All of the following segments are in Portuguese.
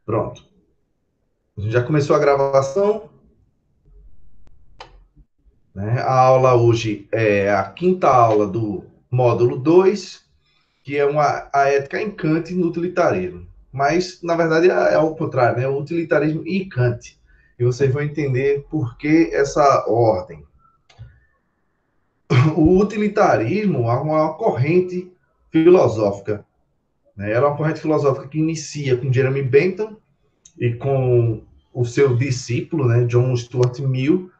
Pronto. A gente já começou a gravação, né? A aula hoje é a quinta aula do módulo 2, que é a ética em Kant no utilitarismo. Mas, na verdade, é ao contrário, né? O utilitarismo e Kant. E vocês vão entender por que essa ordem. O utilitarismo é uma corrente filosófica, né? Ela é uma corrente filosófica que inicia com Jeremy Bentham e com o seu discípulo, né, John Stuart Mill.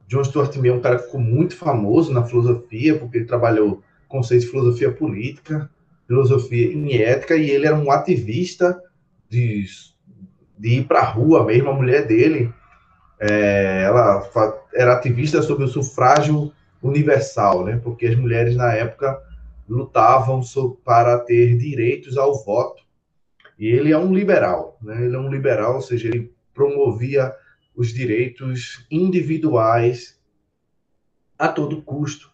John Stuart Mill é um cara que ficou muito famoso na filosofia, porque ele trabalhou conceitos de filosofia política, filosofia em ética, e ele era um ativista de, de ir para a rua mesmo. A mulher dele, ela era ativista sobre o sufrágio universal, né, porque as mulheres na época lutavam para ter direitos ao voto. E ele é um liberal, né? Ele é um liberal, ou seja, ele promovia os direitos individuais a todo custo,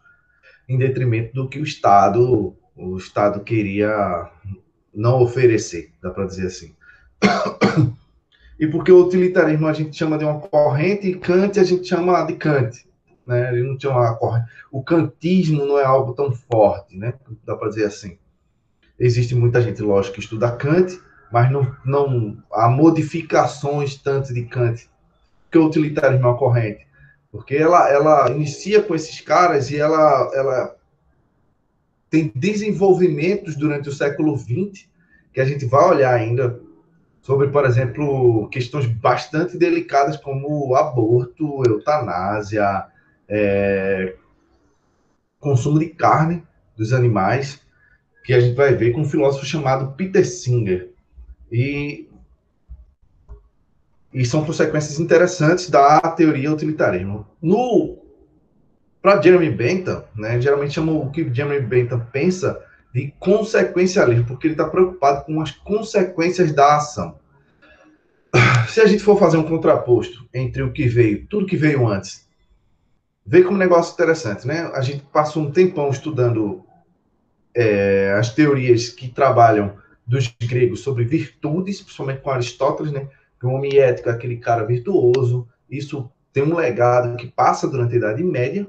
em detrimento do que o Estado queria não oferecer, dá para dizer assim. E porque o utilitarismo a gente chama de uma corrente e Kant a gente chama de Kant, né? Ele não chama uma corrente. O kantismo não é algo tão forte, né? Dá para dizer assim. Existe muita gente, lógico, que estuda Kant, mas não há modificações tanto de Kant, que o utilitarismo é uma corrente. Porque ela inicia com esses caras e ela tem desenvolvimentos durante o século XX, que a gente vai olhar ainda, sobre, por exemplo, questões bastante delicadas como aborto, eutanásia, consumo de carne dos animais, que a gente vai ver com um filósofo chamado Peter Singer. E E são consequências interessantes da teoria utilitarismo. Para Jeremy Bentham, né, geralmente chamam o que Jeremy Bentham pensa de consequencialismo, porque ele está preocupado com as consequências da ação. Se a gente for fazer um contraposto entre o que veio, tudo que veio antes, vê como um negócio interessante, né? A gente passou um tempão estudando as teorias que trabalham dos gregos sobre virtudes, principalmente com Aristóteles, né? Que o homem ético é aquele cara virtuoso. Isso tem um legado que passa durante a Idade Média.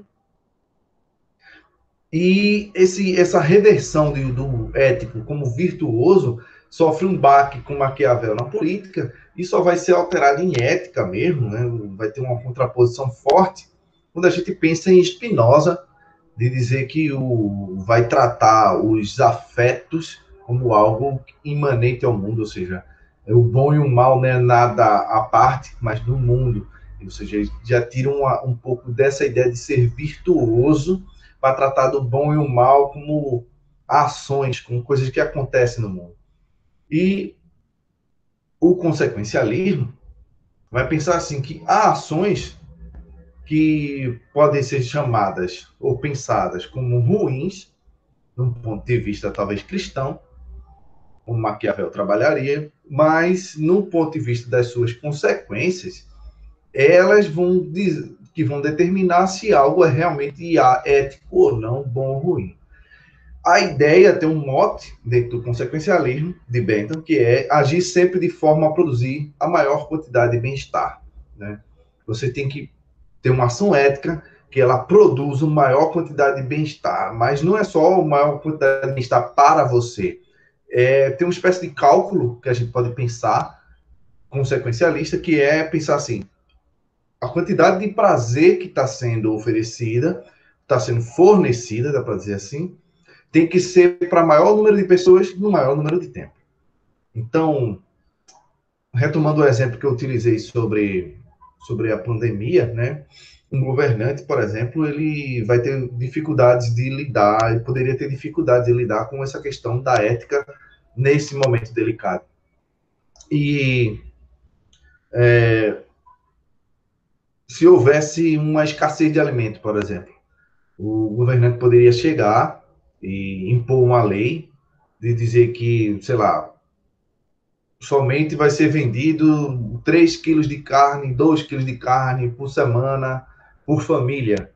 E essa reversão do ético como virtuoso sofre um baque com Maquiavel na política e só vai ser alterado em ética mesmo, né? Vai ter uma contraposição forte quando a gente pensa em Spinoza, de dizer que vai tratar os afetos como algo imanente ao mundo, ou seja, o bom e o mal não é nada à parte, mas do mundo. Ou seja, já tira um pouco dessa ideia de ser virtuoso para tratar do bom e o mal como ações, como coisas que acontecem no mundo. E o consequencialismo vai pensar assim que há ações que podem ser chamadas ou pensadas como ruins, num ponto de vista talvez cristão, como Maquiavel trabalharia, mas no ponto de vista das suas consequências, elas vão determinar se algo é realmente ético ou não, bom ou ruim. A ideia tem um mote dentro do consequencialismo de Bentham, que é agir sempre de forma a produzir a maior quantidade de bem-estar, né? Você tem que ter uma ação ética que ela produza uma maior quantidade de bem-estar, mas não é só uma maior quantidade de bem-estar para você. Tem uma espécie de cálculo que a gente pode pensar, consequencialista, que é pensar assim, a quantidade de prazer que está sendo oferecida, está sendo fornecida, dá para dizer assim, tem que ser para maior número de pessoas no maior número de tempo. Então, retomando o exemplo que eu utilizei sobre a pandemia, né? Um governante, por exemplo, ele vai ter dificuldades de lidar, ele poderia ter dificuldades de lidar com essa questão da ética nesse momento delicado. E se houvesse uma escassez de alimento, por exemplo, o governante poderia chegar e impor uma lei de dizer que, sei lá, somente vai ser vendido 3 quilos de carne, 2 quilos de carne por semana, por família,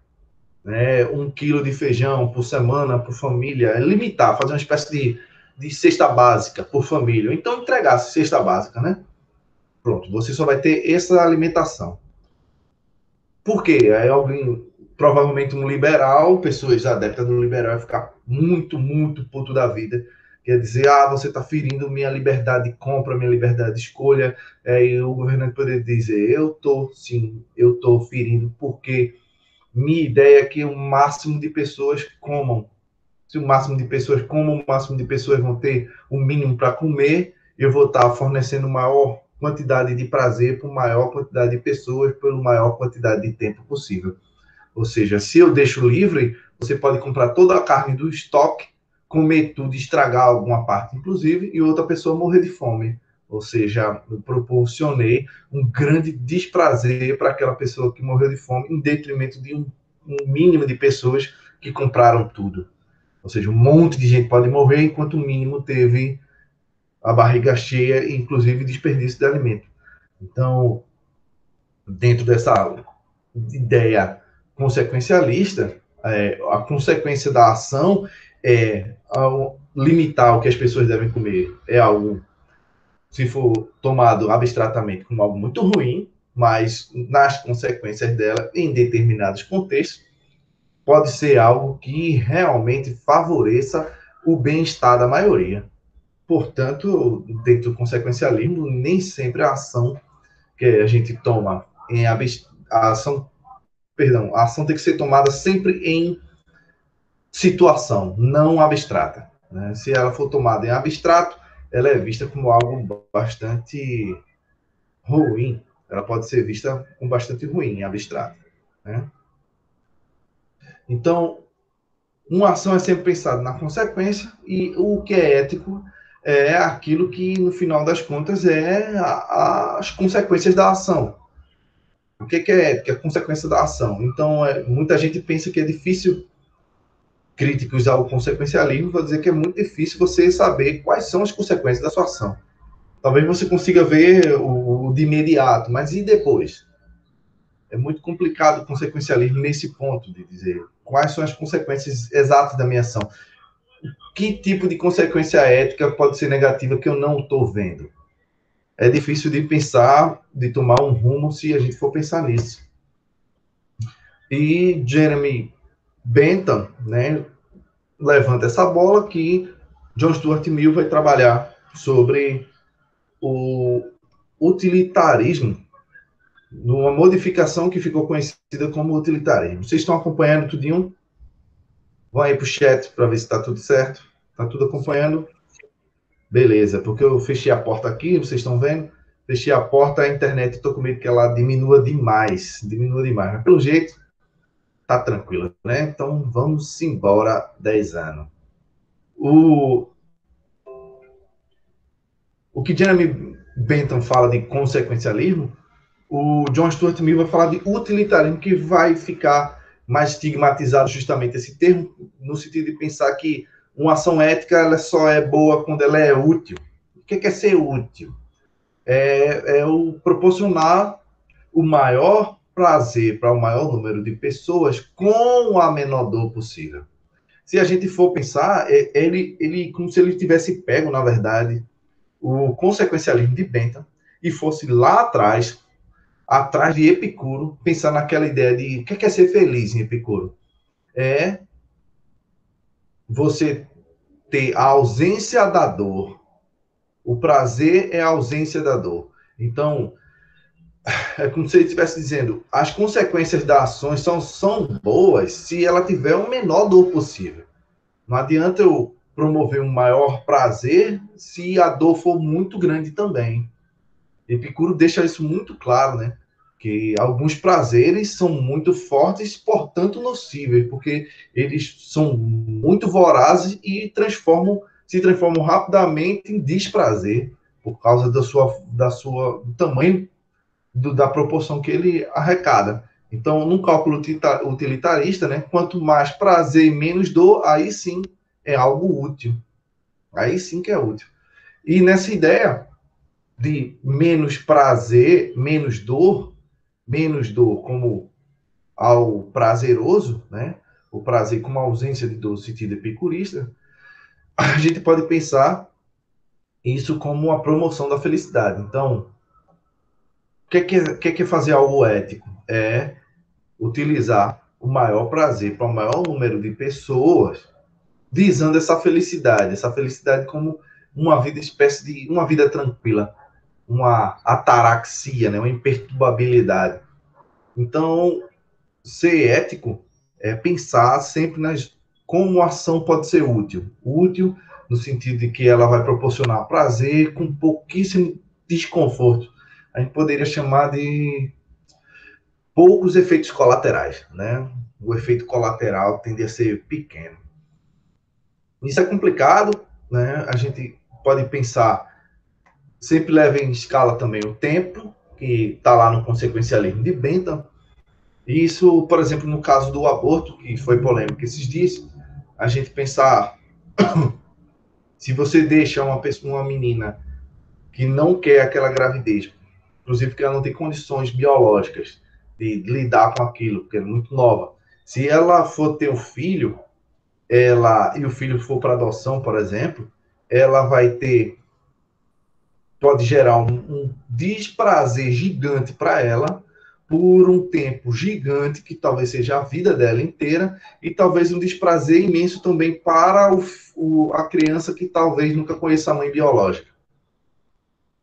né? 1 quilo de feijão por semana, por família. Limitar, fazer uma espécie de cesta básica por família. Então, entregasse cesta básica, né? Pronto, você só vai ter essa alimentação. Por quê? Aí alguém, provavelmente um liberal, pessoas adeptas do liberal, vai ficar muito, muito puto da vida. Quer dizer, você está ferindo minha liberdade de compra, minha liberdade de escolha. E o governante poderia dizer, eu estou ferindo, porque minha ideia é que o máximo de pessoas comam. Se o máximo de pessoas comam, o máximo de pessoas vão ter o mínimo para comer, eu vou estar fornecendo maior quantidade de prazer para maior quantidade de pessoas, pela maior quantidade de tempo possível. Ou seja, se eu deixo livre, você pode comprar toda a carne do estoque, comer tudo, estragar alguma parte, inclusive, e outra pessoa morrer de fome. Ou seja, eu proporcionei um grande desprazer para aquela pessoa que morreu de fome, em detrimento de um mínimo de pessoas que compraram tudo. Ou seja, um monte de gente pode morrer, enquanto o mínimo teve a barriga cheia, inclusive desperdício de alimento. Então, dentro dessa ideia consequencialista, a consequência da ação é ao limitar o que as pessoas devem comer. É algo, se for tomado abstratamente, como algo muito ruim, mas nas consequências dela, em determinados contextos, pode ser algo que realmente favoreça o bem-estar da maioria. Portanto, dentro do consequencialismo, nem sempre a ação que a gente toma a ação tem que ser tomada sempre em situação, não abstrata. Né? Se ela for tomada em abstrato, ela é vista como algo bastante ruim. Ela pode ser vista como bastante ruim em abstrato. Né? Então, uma ação é sempre pensada na consequência, e o que é ético é aquilo que, no final das contas, é as consequências da ação. O que é ética? É a consequência da ação. Então, muita gente pensa que é difícil, críticos ao consequencialismo, vão dizer que é muito difícil você saber quais são as consequências da sua ação. Talvez você consiga ver o de imediato, mas e depois? É muito complicado o consequencialismo nesse ponto de dizer quais são as consequências exatas da minha ação. Que tipo de consequência ética pode ser negativa que eu não estou vendo? É difícil de pensar, de tomar um rumo se a gente for pensar nisso. E Jeremy Bentham, né, levanta essa bola que John Stuart Mill vai trabalhar sobre o utilitarismo, numa modificação que ficou conhecida como utilitarismo. Vocês estão acompanhando tudinho? Vão aí para o chat para ver se está tudo certo. Está tudo acompanhando? Beleza, porque eu fechei a porta aqui, vocês estão vendo? Fechei a porta, a internet, estou com medo que ela diminua demais. Diminua demais. Mas pelo jeito, tá tranquilo, né? Então vamos embora 10 anos. O, o que Jeremy Bentham fala de consequencialismo, o John Stuart Mill vai falar de utilitarismo, que vai ficar mais estigmatizado justamente esse termo, no sentido de pensar que uma ação ética ela só é boa quando ela é útil. O que é ser útil? É o proporcionar o maior prazer para o maior número de pessoas com a menor dor possível. Se a gente for pensar, ele como se ele tivesse pego, na verdade, o consequencialismo de Bentham e fosse lá atrás de Epicuro, pensar naquela ideia de o que é ser feliz em Epicuro? É você ter a ausência da dor. O prazer é a ausência da dor. Então, é como se ele estivesse dizendo, as consequências das ações são boas se ela tiver o menor dor possível. Não adianta eu promover um maior prazer se a dor for muito grande também. Epicuro deixa isso muito claro, né? Que alguns prazeres são muito fortes, portanto nocíveis, porque eles são muito vorazes e se transformam rapidamente em desprazer por causa do tamanho da proporção que ele arrecada. Então, num cálculo utilitarista, né, quanto mais prazer e menos dor, aí sim é algo útil. Aí sim que é útil. E nessa ideia de menos dor como ao prazeroso, né, o prazer como ausência de dor, no sentido epicurista, a gente pode pensar isso como uma promoção da felicidade. Então, que é fazer algo ético? É utilizar o maior prazer para o maior número de pessoas, visando essa felicidade como uma vida espécie de uma vida tranquila, uma ataraxia, né, uma imperturbabilidade. Então, ser ético é pensar sempre como a ação pode ser útil. Útil no sentido de que ela vai proporcionar prazer com pouquíssimo desconforto. A gente poderia chamar de poucos efeitos colaterais, né? O efeito colateral tende a ser pequeno. Isso é complicado, né? A gente pode pensar, sempre leva em escala também o tempo, que está lá no consequencialismo de Bentham. E isso, por exemplo, no caso do aborto, que foi polêmico esses dias, a gente pensar, se você deixa uma menina que não quer aquela gravidez, inclusive que ela não tem condições biológicas de lidar com aquilo, porque é muito nova. Se ela for ter um filho, e o filho for para adoção, por exemplo, ela vai ter, pode gerar um desprazer gigante para ela, por um tempo gigante, que talvez seja a vida dela inteira, e talvez um desprazer imenso também para a criança que talvez nunca conheça a mãe biológica.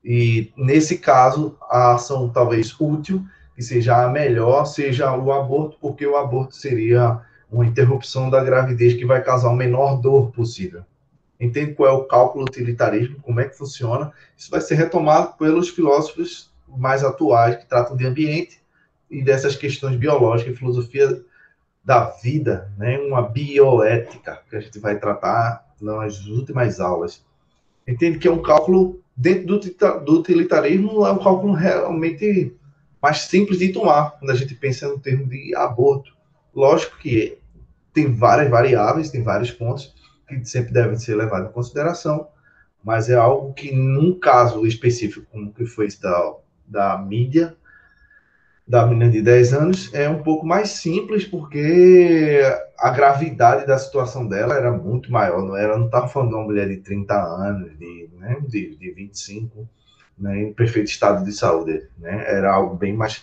E, nesse caso, a ação talvez útil, que seja a melhor, seja o aborto, porque o aborto seria uma interrupção da gravidez que vai causar a menor dor possível. Entende qual é o cálculo utilitarismo, como é que funciona? Isso vai ser retomado pelos filósofos mais atuais, que tratam de ambiente e dessas questões biológicas e filosofia da vida, né? Uma bioética, que a gente vai tratar nas últimas aulas. Entende que é um cálculo, dentro do utilitarismo, é um cálculo realmente mais simples de tomar, quando a gente pensa no termo de aborto. Lógico que tem várias variáveis, tem vários pontos que sempre devem ser levados em consideração, mas é algo que, num caso específico, como que foi esse da mídia, da menina de 10 anos, é um pouco mais simples, porque a gravidade da situação dela era muito maior, não estava falando de uma mulher de 30 anos, de 25, né, em perfeito estado de saúde, né, era algo bem mais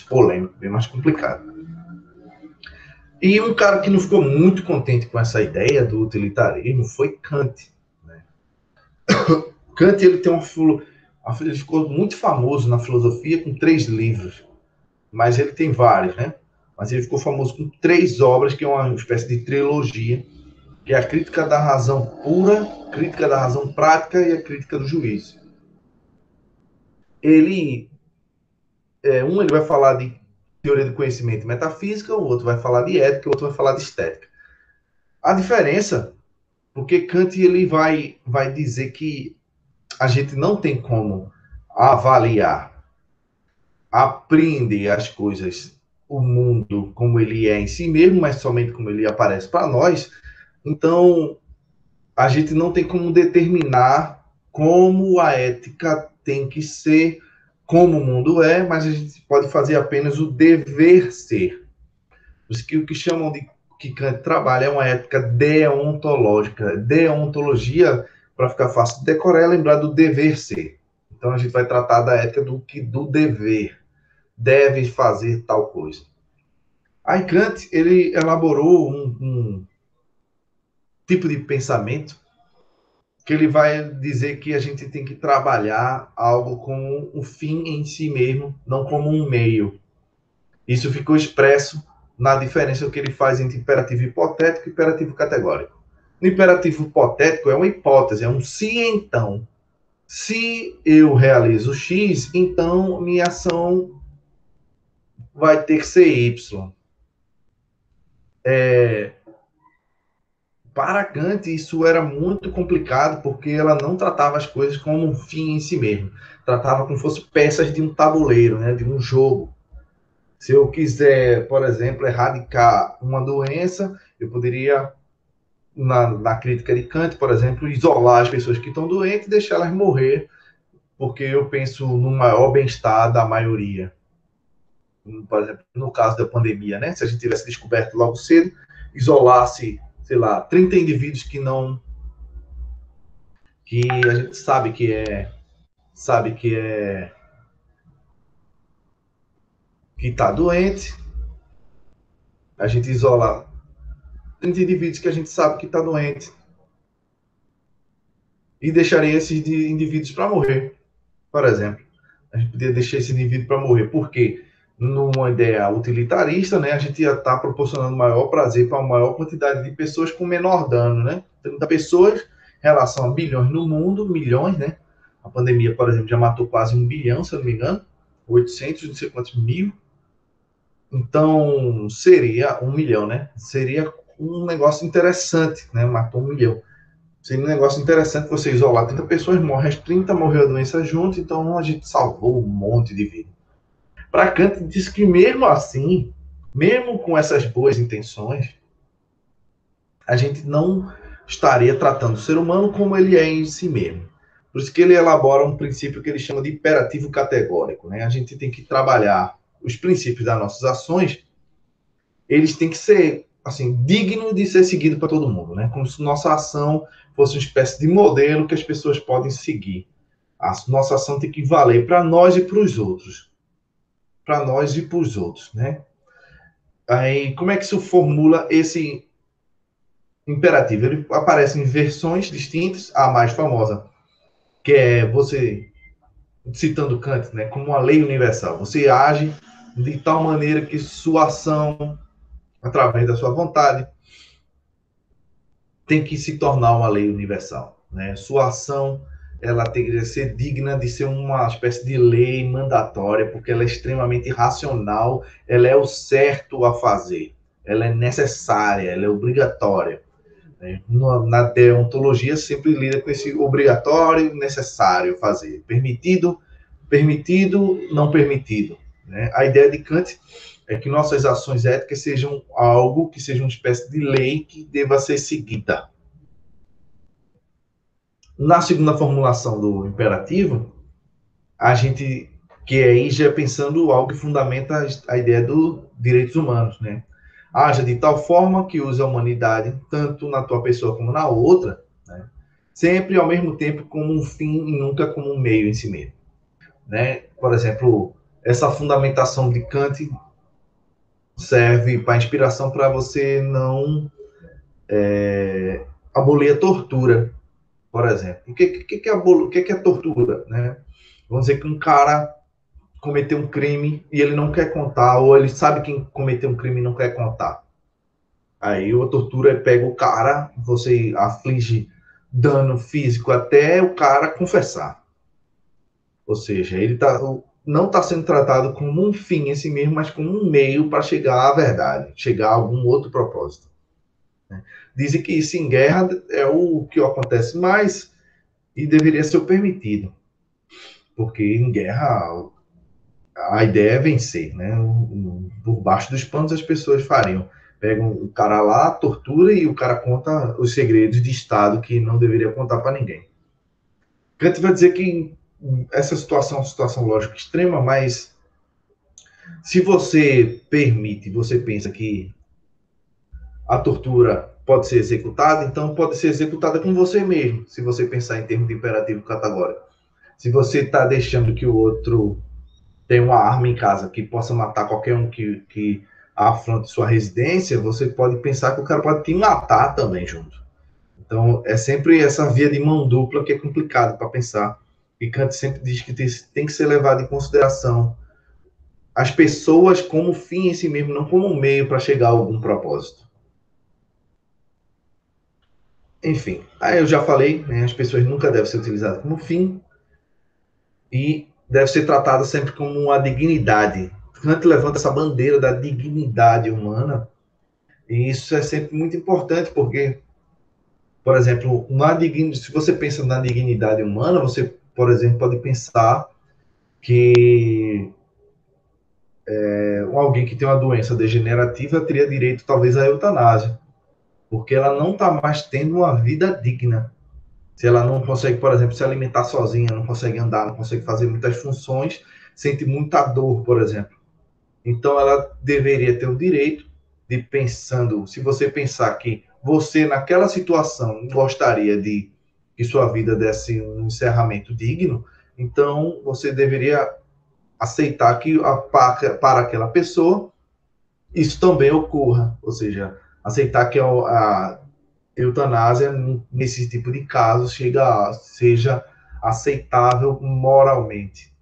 polêmico, bem mais complicado. E um cara que não ficou muito contente com essa ideia do utilitarismo foi Kant. Né? Kant ele tem ele ficou muito famoso na filosofia com 3 livros, mas ele tem vários, né? Mas ele ficou famoso com 3 obras, que é uma espécie de trilogia, que é a Crítica da Razão Pura, Crítica da Razão Prática e a Crítica do Juízo. Ele ele vai falar de teoria do conhecimento e metafísica, o outro vai falar de ética, o outro vai falar de estética. A diferença, porque Kant ele vai dizer que a gente não tem como avaliar, apreender as coisas, o mundo como ele é em si mesmo, mas somente como ele aparece para nós. Então, a gente não tem como determinar como a ética tem que ser, como o mundo é, mas a gente pode fazer apenas o dever ser. O que chamam de que Kant trabalha é uma ética deontológica. Deontologia, para ficar fácil de decorar, é lembrar do dever ser. Então a gente vai tratar da ética do dever. Deve fazer tal coisa. Aí Kant, ele elaborou um tipo de pensamento que ele vai dizer que a gente tem que trabalhar algo como um fim em si mesmo, não como um meio. Isso ficou expresso na diferença que ele faz entre imperativo hipotético e imperativo categórico. O imperativo hipotético é uma hipótese, é um se então. Se eu realizo X, então minha ação vai ter que ser Y. Para Kant, isso era muito complicado, porque ela não tratava as coisas como um fim em si mesmo. Tratava como se fossem peças de um tabuleiro, né, de um jogo. Se eu quiser, por exemplo, erradicar uma doença, eu poderia, na crítica de Kant, por exemplo, isolar as pessoas que estão doentes e deixar elas morrer, porque eu penso no maior bem-estar da maioria. Por exemplo, no caso da pandemia, né? Se a gente tivesse descoberto logo cedo, isolasse, sei lá, 30 indivíduos que a gente sabe que é que está doente, a gente isola 30 indivíduos que a gente sabe que está doente e deixaria esses indivíduos para morrer, por exemplo. A gente poderia deixar esse indivíduo para morrer. Por quê? Numa ideia utilitarista, né, a gente ia estar proporcionando maior prazer para uma maior quantidade de pessoas com menor dano, né? 30 pessoas em relação a bilhões no mundo, milhões, né? A pandemia, por exemplo, já matou quase 1 bilhão, se eu não me engano, 800, não sei quantos mil. Então, seria 1 milhão, né? Seria um negócio interessante, né? Matou 1 milhão. Seria um negócio interessante você isolar 30 pessoas, morre as 30, morreu a doença junto, então a gente salvou um monte de vida. Para Kant, diz que mesmo assim, mesmo com essas boas intenções, a gente não estaria tratando o ser humano como ele é em si mesmo. Por isso que ele elabora um princípio que ele chama de imperativo categórico, né? A gente tem que trabalhar os princípios das nossas ações, eles têm que ser assim dignos de ser seguidos para todo mundo, né? Como se nossa ação fosse uma espécie de modelo que as pessoas podem seguir. A nossa ação tem que valer para nós e para os outros. Para nós e para os outros, né? Aí, como é que se formula esse imperativo? Ele aparece em versões distintas, a mais famosa, que é você, citando Kant, né, como uma lei universal. Você age de tal maneira que sua ação, através da sua vontade, tem que se tornar uma lei universal, né? Sua ação, ela tem que ser digna de ser uma espécie de lei mandatória, porque ela é extremamente racional, ela é o certo a fazer, ela é necessária, ela é obrigatória, né? Na deontologia sempre lida com esse obrigatório, necessário fazer, permitido, permitido, não permitido, né? A ideia de Kant é que nossas ações éticas sejam algo que seja uma espécie de lei que deva ser seguida. Na segunda formulação do imperativo, a gente, que aí já é pensando algo que fundamenta a ideia dos direitos humanos, né? Haja de tal forma que use a humanidade, tanto na tua pessoa como na outra, né? Sempre ao mesmo tempo como um fim e nunca como um meio em si mesmo, né? Por exemplo, essa fundamentação de Kant serve para inspiração para você não abolir a tortura, por exemplo. O que é tortura, né? Vamos dizer que um cara cometeu um crime e ele não quer contar, ou ele sabe quem cometeu um crime e não quer contar. Aí a tortura pega o cara, você aflige dano físico até o cara confessar. Ou seja, ele não está sendo tratado como um fim em si mesmo, mas como um meio para chegar à verdade, chegar a algum outro propósito. Dizem que isso em guerra é o que acontece mais e deveria ser o permitido, porque em guerra a ideia é vencer, né? Por baixo dos panos as pessoas fariam. Pegam o cara lá, tortura e o cara conta os segredos de Estado que não deveria contar para ninguém. Kant vai dizer que essa situação é uma situação lógica extrema, mas se você permite, você pensa que a tortura pode ser executada, então pode ser executada com você mesmo, se você pensar em termos de imperativo categórico. Se você está deixando que o outro tem uma arma em casa que possa matar qualquer um que afronte sua residência, você pode pensar que o cara pode te matar também junto. Então, é sempre essa via de mão dupla que é complicado para pensar. E Kant sempre diz que tem que ser levado em consideração as pessoas como fim em si mesmo, não como um meio para chegar a algum propósito. Enfim, aí eu já falei, né, as pessoas nunca devem ser utilizadas como fim e deve ser tratada sempre como uma dignidade. Kant levanta essa bandeira da dignidade humana e isso é sempre muito importante porque, por exemplo, se você pensa na dignidade humana, você, por exemplo, pode pensar que alguém que tem uma doença degenerativa teria direito talvez à eutanásia, porque ela não está mais tendo uma vida digna. Se ela não consegue, por exemplo, se alimentar sozinha, não consegue andar, não consegue fazer muitas funções, sente muita dor, por exemplo. Então, ela deveria ter o direito de, pensando, se você pensar que você, naquela situação, gostaria de que sua vida desse um encerramento digno, então você deveria aceitar que para aquela pessoa isso também ocorra, ou seja, aceitar que a eutanásia, nesse tipo de casos, seja aceitável moralmente,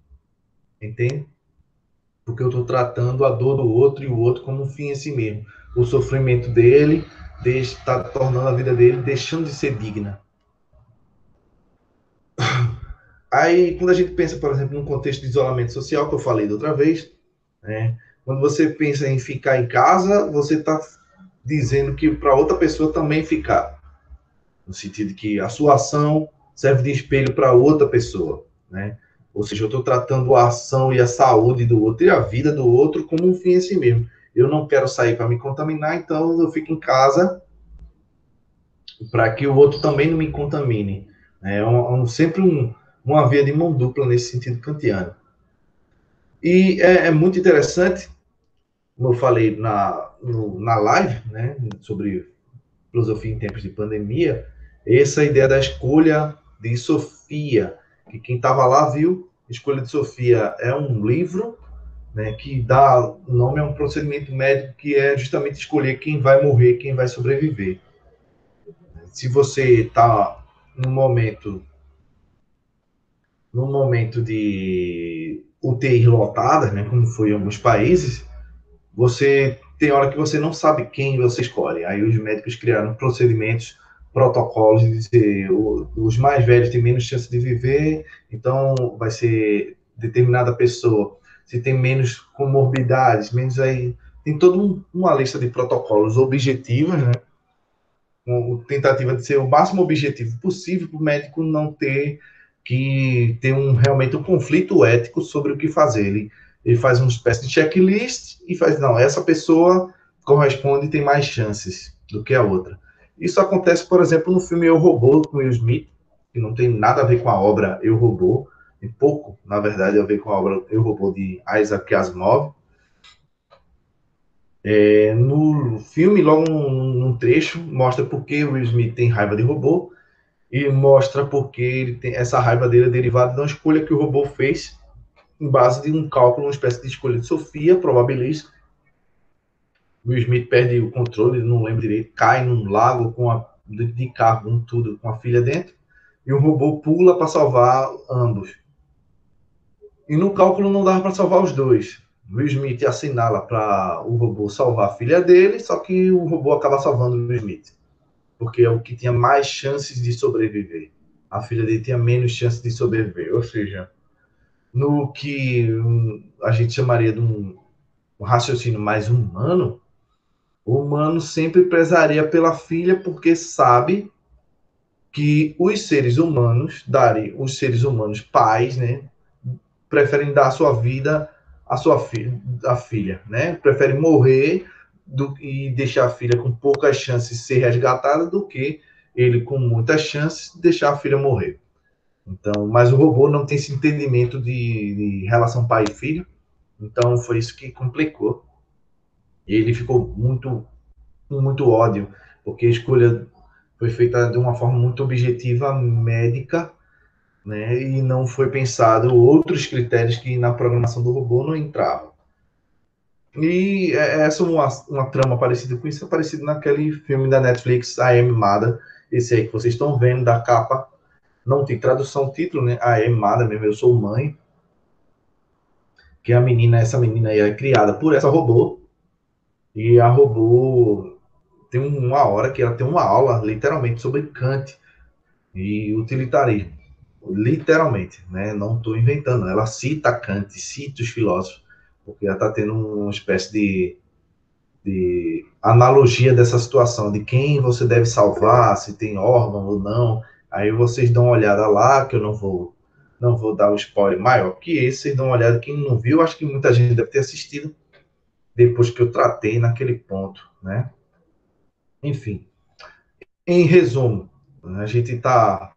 entende? Porque eu estou tratando a dor do outro e o outro como um fim em si mesmo. O sofrimento dele está tornando a vida dele deixando de ser digna. Aí, quando a gente pensa, por exemplo, num contexto de isolamento social, que eu falei da outra vez, né? Quando você pensa em ficar em casa, você está dizendo que para outra pessoa também ficar. No sentido de que a sua ação serve de espelho para outra pessoa, né? Ou seja, eu estou tratando a ação e a saúde do outro e a vida do outro como um fim em si mesmo. Eu não quero sair para me contaminar, então eu fico em casa para que o outro também não me contamine. É sempre uma via de mão dupla nesse sentido kantiano. E é muito interessante, como eu falei na live, né, sobre filosofia em tempos de pandemia, essa ideia da escolha de Sofia, que quem estava lá viu. Escolha de Sofia é um livro, né, que dá nome a um procedimento médico que é justamente escolher quem vai morrer, quem vai sobreviver. Se você está num momento de UTI lotada, né, como foi em alguns países, você tem hora que você não sabe quem você escolhe. Aí os médicos criaram procedimentos, protocolos de dizer os mais velhos têm menos chance de viver, então vai ser determinada pessoa. Se tem menos comorbidades, menos aí. Tem toda uma lista de protocolos objetivos, né? Com tentativa de ser o máximo objetivo possível para o médico não ter que ter realmente um conflito ético sobre o que fazer. Ele faz uma espécie de checklist e faz, não, essa pessoa corresponde e tem mais chances do que a outra. Isso acontece, por exemplo, no filme Eu, Robô, com Will Smith, que não tem nada a ver com a obra Eu, Robô, tem pouco, na verdade, a ver com a obra Eu, Robô, de Isaac Asimov. No filme, logo num trecho, mostra por que o Will Smith tem raiva de robô e mostra por que ele tem essa raiva dele é derivada de uma escolha que o robô fez em base de um cálculo, uma espécie de escolha de Sofia, probabilística. O Will Smith perde o controle, não lembro direito, cai num lago de carro, com tudo, com a filha dentro, e o robô pula para salvar ambos. E no cálculo não dava para salvar os dois. Will Smith assinala para o robô salvar a filha dele, só que o robô acaba salvando o Will Smith, porque é o que tinha mais chances de sobreviver. A filha dele tinha menos chances de sobreviver. Ou seja, no que a gente chamaria de um raciocínio mais humano, o humano sempre prezaria pela filha porque sabe que os seres humanos pais, né, preferem dar a sua vida à filha, né? Preferem morrer e deixar a filha com poucas chances de ser resgatada do que ele com muitas chances de deixar a filha morrer. Então, mas o robô não tem esse entendimento de relação pai e filho, então foi isso que complicou. Ele ficou com muito ódio, porque a escolha foi feita de uma forma muito objetiva, médica, né? E não foi pensado outros critérios que na programação do robô não entravam. E essa é uma trama parecida com isso, é parecido naquele filme da Netflix, I Am Mother, esse aí que vocês estão vendo da capa, não tem tradução, título, né? I Am Mother mesmo, eu sou mãe, que essa menina aí é criada por essa robô, e a robô tem uma hora que ela tem uma aula, literalmente, sobre Kant e utilitarismo. Literalmente, né? Não estou inventando. Ela cita Kant, cita os filósofos, porque ela está tendo uma espécie de analogia dessa situação, de quem você deve salvar, se tem órgão ou não. Aí vocês dão uma olhada lá, que eu não vou dar um spoiler maior que esse, vocês dão uma olhada, quem não viu, acho que muita gente deve ter assistido, depois que eu tratei naquele ponto, né? Enfim, em resumo, a gente está...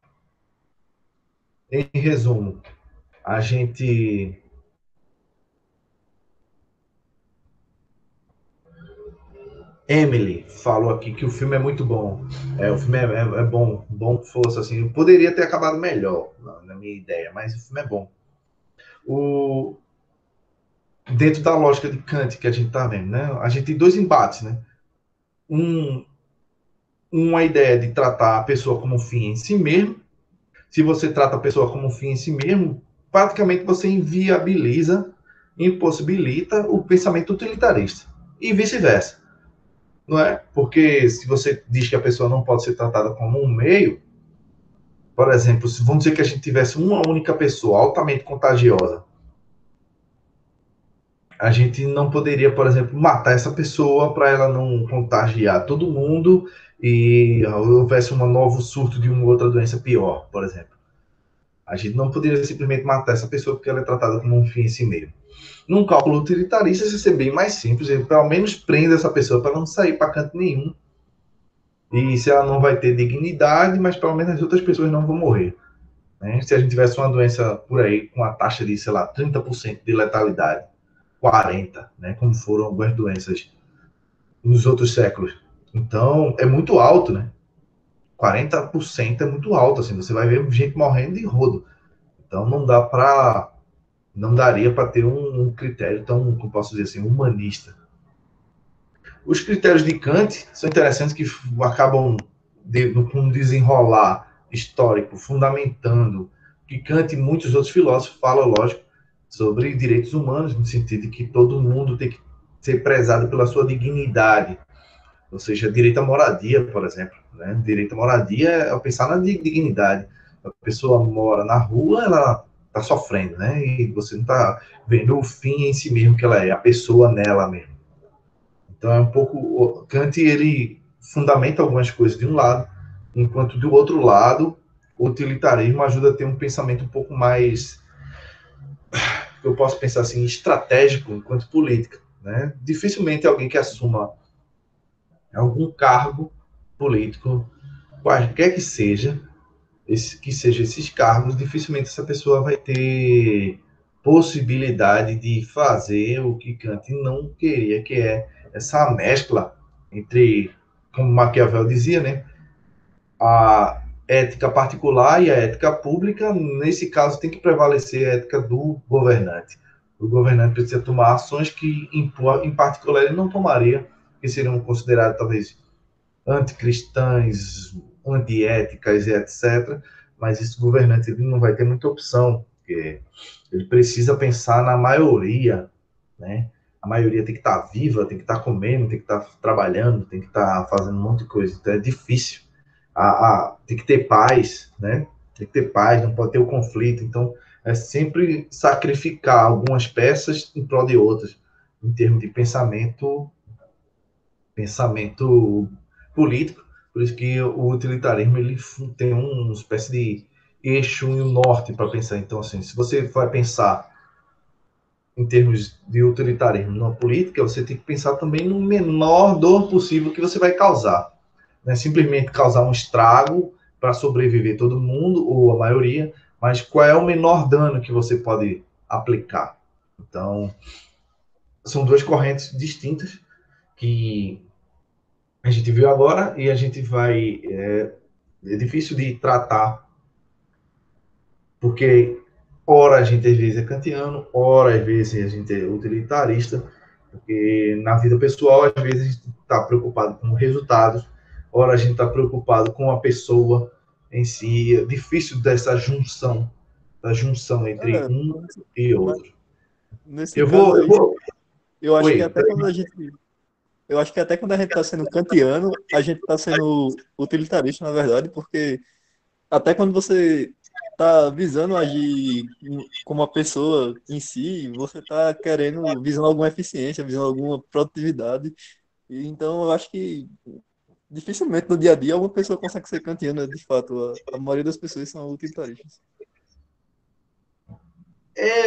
Em resumo, a gente... Emily falou aqui que o filme é muito bom. O filme é bom, bom força, assim. Poderia ter acabado melhor, na minha ideia, mas o filme é bom. O, dentro da lógica de Kant que a gente está vendo, né? A gente tem dois embates, né? Um, uma ideia de tratar a pessoa como um fim em si mesmo. Se você trata a pessoa como um fim em si mesmo, praticamente você inviabiliza, impossibilita o pensamento utilitarista. E vice-versa, não é? Porque se você diz que a pessoa não pode ser tratada como um meio, por exemplo, se vamos dizer que a gente tivesse uma única pessoa altamente contagiosa, a gente não poderia, por exemplo, matar essa pessoa para ela não contagiar todo mundo e houvesse um novo surto de uma outra doença pior, por exemplo. A gente não poderia simplesmente matar essa pessoa porque ela é tratada como um fim em si mesmo. Num cálculo utilitarista, isso é bem mais simples. Ele pelo menos prende essa pessoa para não sair para canto nenhum. E se ela não vai ter dignidade, mas pelo menos as outras pessoas não vão morrer. Né? Se a gente tivesse uma doença por aí com a taxa de, sei lá, 30% de letalidade, 40%, né? Como foram algumas doenças nos outros séculos. Então, é muito alto, né? 40% é muito alto, assim, você vai ver gente morrendo de rodo. Então, não daria para ter um critério tão, como posso dizer assim, humanista. Os critérios de Kant são interessantes que acabam com um desenrolar histórico, fundamentando que Kant e muitos outros filósofos falam, lógico, sobre direitos humanos, no sentido de que todo mundo tem que ser prezado pela sua dignidade, ou seja, direito à moradia, por exemplo. Né? Direito à moradia é pensar na dignidade. A pessoa mora na rua, ela está sofrendo, né? E você não está vendo o fim em si mesmo que ela é, a pessoa nela mesmo. Então é um pouco Kant ele fundamenta algumas coisas de um lado, enquanto do outro lado o utilitarismo ajuda a ter um pensamento um pouco mais, eu posso pensar assim, estratégico enquanto política, né? Dificilmente alguém que assuma algum cargo político, qualquer que seja, que seja esses cargos, dificilmente essa pessoa vai ter possibilidade de fazer o que Kant não queria, que é essa mescla entre, como Maquiavel dizia, né, a ética particular e a ética pública. Nesse caso, tem que prevalecer a ética do governante. O governante precisa tomar ações que, em particular, ele não tomaria, que seriam consideradas, talvez, anticristãs, antiéticas e etc. Mas esse governante ele não vai ter muita opção, porque ele precisa pensar na maioria, né? A maioria tem que estar viva, tem que estar comendo, tem que estar trabalhando, tem que estar fazendo um monte de coisa. Então é difícil. Tem que ter paz, né? Tem que ter paz, não pode ter o conflito. Então é sempre sacrificar algumas peças em prol de outras, em termos de pensamento político. Por isso que o utilitarismo ele tem uma espécie de eixo e um norte para pensar. Então, assim, se você vai pensar em termos de utilitarismo na política, você tem que pensar também no menor dor possível que você vai causar. Não é simplesmente causar um estrago para sobreviver todo mundo, ou a maioria, mas qual é o menor dano que você pode aplicar. Então, são duas correntes distintas que a gente viu agora e a gente vai. É difícil de tratar, porque ora a gente às vezes é kantiano, ora às vezes a gente é utilitarista, porque na vida pessoal às vezes a gente está preocupado com resultados, ora a gente está preocupado com a pessoa em si. É difícil dessa junção, da junção entre É, um e mas outro. nesse Eu caso vou, eu aí, vou. eu acho que Oi. até quando a gente, eu acho que até quando a gente está sendo kantiano, a gente está sendo utilitarista, na verdade, porque até quando você está visando agir como uma pessoa em si, você está querendo, visando alguma eficiência, visando alguma produtividade. E então eu acho que dificilmente no dia a dia uma pessoa consegue ser kantiana, de fato. A maioria das pessoas são utilitaristas. É,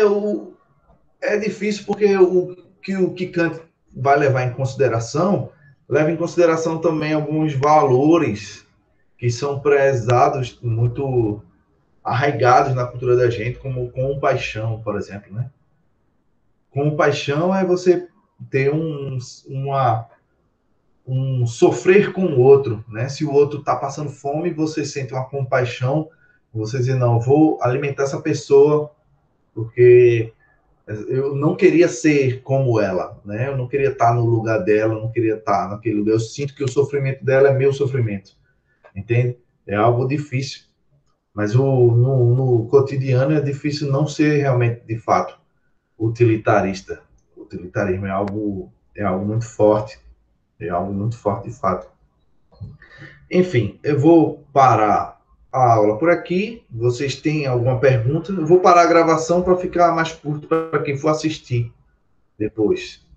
é difícil porque o que Kant vai levar em consideração, leva em consideração também alguns valores que são prezados, muito arraigados na cultura da gente, como compaixão, por exemplo. Né? Compaixão é você ter um sofrer com o outro. Né? Se o outro está passando fome, você sente uma compaixão, você diz, não, vou alimentar essa pessoa porque Eu não queria ser como ela, né? Eu não queria estar no lugar dela, eu não queria estar naquele lugar. Eu sinto que o sofrimento dela é meu sofrimento, entende? É algo difícil, mas no cotidiano é difícil não ser realmente, de fato, utilitarista. O utilitarismo é algo muito forte, é algo muito forte, de fato. Enfim, eu vou parar a aula por aqui. Vocês têm alguma pergunta? Eu vou parar a gravação para ficar mais curto para quem for assistir depois.